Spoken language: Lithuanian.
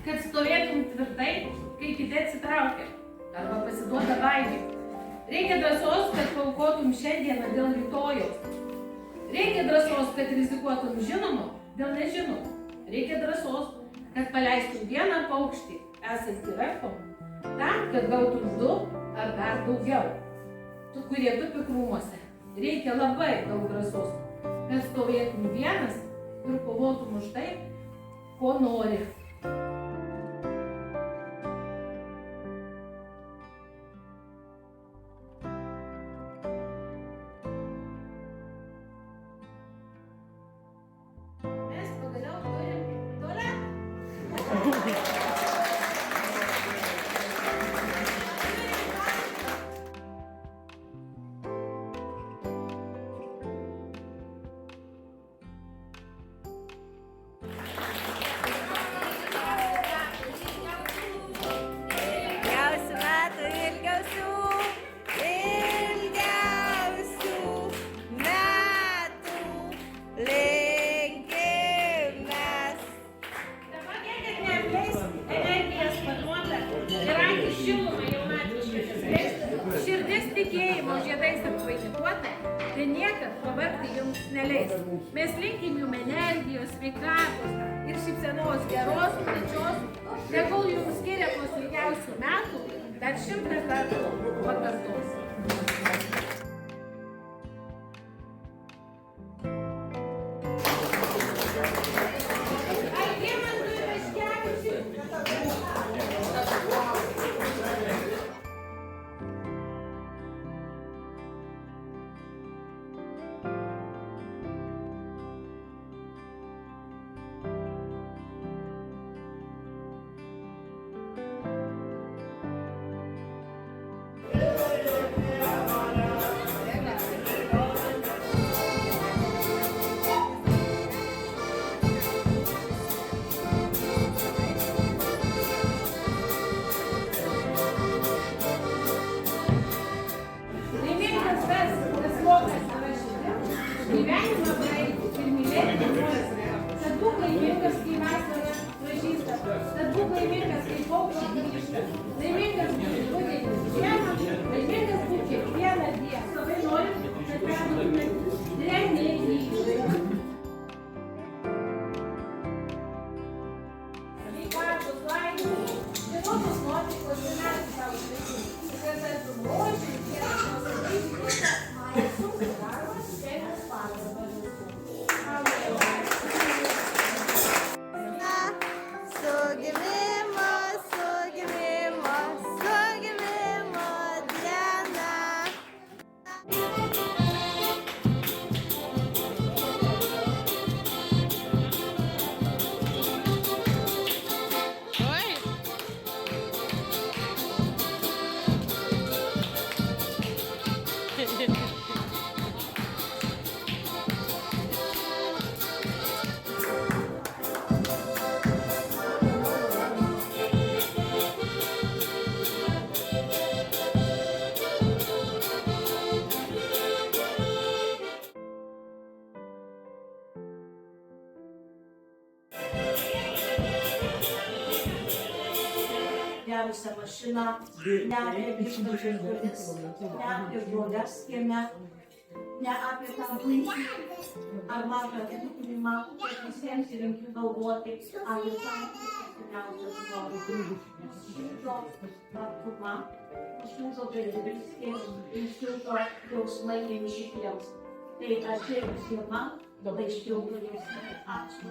kad stovėtum tvirtai, kai kiti atsitraukia arba pasiduoda baimei. Reikia drąsos, kad paaukotum šiandieną dėl rytojaus. Reikia drąsos, kad rizikuotum žinomo dėl nežinomo. Reikia drąsos, kad paleistum vieną paukštį, esantį rankom, tam, kad gautum 2 ar dar daugiau. Tu, kurie tupi krūmuose, reikia labai daug drąsos, kad stovėtum vienas ir kovotum už tai, ko nori. Mes pagaliau turim tualetą. Širdis tikėjimo žiedais apvainikuota, tai niekad pavargti jums neleis. Mes linkim jums energijos, sveikatos ir šypsenos geros, plačios, tegul jums skiria po ilgiausių metų, dar 100 kartų pakartos. Gyvenimą praeiti ir mylėti žmones. Tad būk laimingas, kai vasara pražysta. Tad būk laimingas, kai paukščiai grįžta. Laimingas būk rudenį, žiemą. Laimingas būk kiekvieną dieną. Labai norim, kad perduotumėt drėgmė gyvybei. Sveikatos, laimės, vienodos nuotaikos ir metų savo sveikų. Kad tartum rožių ir geriausios ateiti. Sunkus darbas, šiandien pagalba visų. Sugimimo diena. Geriausią mašiną, ne apie grįžtančius žmonės, ne apie žmones kieme, ne apie tą puikį ar mažą atlikinimą, kad visiems linkiu galvoti apie santykį seniausias žmogus. Šilto artuma, šilto bendrystės ir šilto jausmai vieni kitiems. Tai ačiū visiems, labai šilto jausmai. Ačiū.